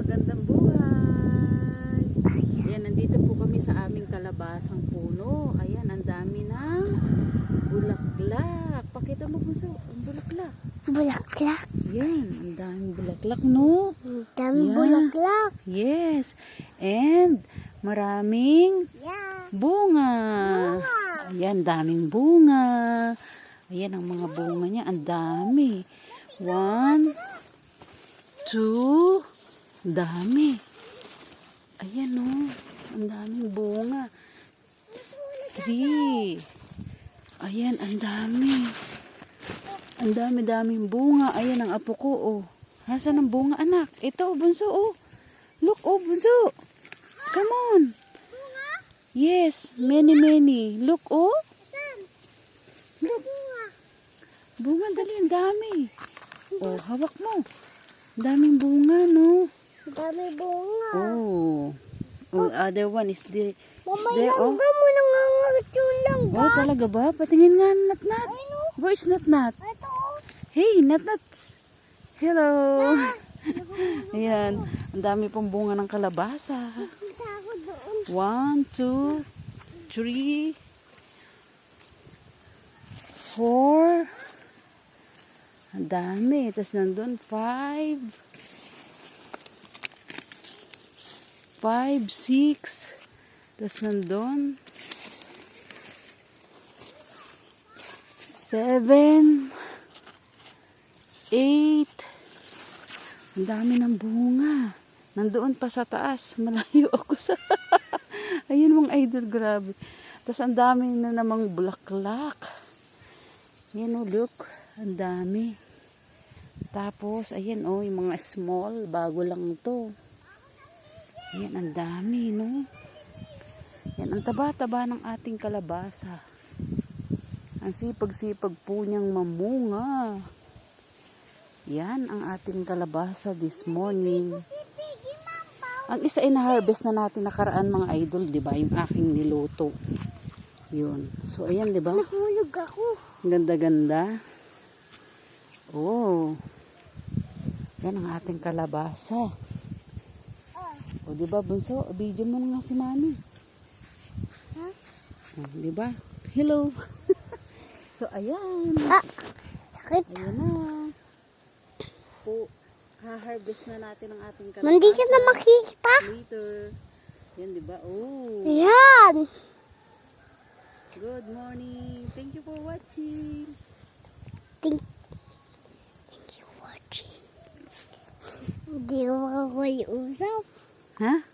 magandang buhay. Ayan, nandito po kami sa aming kalabasang puno. Ayan, ang dami ng bulaklak. Pakita mo po ang bulaklak. Bulaklak. Yan, ang daming bulaklak, no? Ang daming Yan. bulaklak. Yes. And maraming bunga. Ayan, daming bunga. Ayan ang mga bunga niya. Ang dami. 1, 2, dami. Ayan o. Ang daming bunga. 3. Ayan, ang dami. Ang dami-daming bunga. Ayan ang apo ko, oh. Nasaan ang bunga, anak? Ito, bunso, oh. Look, oh, bunso. Come on. Yes, many. Look, oh. Look. Bunga, dali, ang dami. Oh, hawak mo. Ang daming bunga, no? Ang daming bunga. Oh. Oh, other one is there. Is Mama, there, oh. ilangga mo nangangatsulang ka. Oh, talaga ba? Patingin nga, Nat. Where's Nat? Ito. Hey, Nat. Hello. Ayan. Ang dami pong bunga ng kalabasa. Punta ako doon. 1, 2, 3, 4. Ang dami. Tapos nandun 5, 6. Tapos nandun 7, 8. Ang dami ng bunga. Nandoon pa sa taas. Malayo ako sa... Ayun mga idol, grabe. Tapos ang dami na namang bulaklak. Ayan o, look. Ang dami. Tapos, ayan o, yung mga small. Bago lang to. Ayan, ang dami, no? Yan, ang taba-taba ng ating kalabasa. Ang sipag-sipag po niyang mamunga. Yan ang ating kalabasa this morning. Ang isa ay na-harvest na natin nakaraan mga idol, di ba? Yung aking niluto. Yun. So, ayan, di ba? Nahulog ako. Ganda-ganda. Oh. Yan ang ating kalabasa. O, di ba, bunso? Video mo na nga si mami. Huh? Oh, di ba? Hello. So, ayan. Sakit. Ayan na. Po, ha-harvest na natin ang ating kalabasa. Hindi ka na makikita. Later. Yan, di ba? Oh. Ayan. Good morning. Thank you for watching. Thank you for watching. Hindi ko makakuyusap. Ha?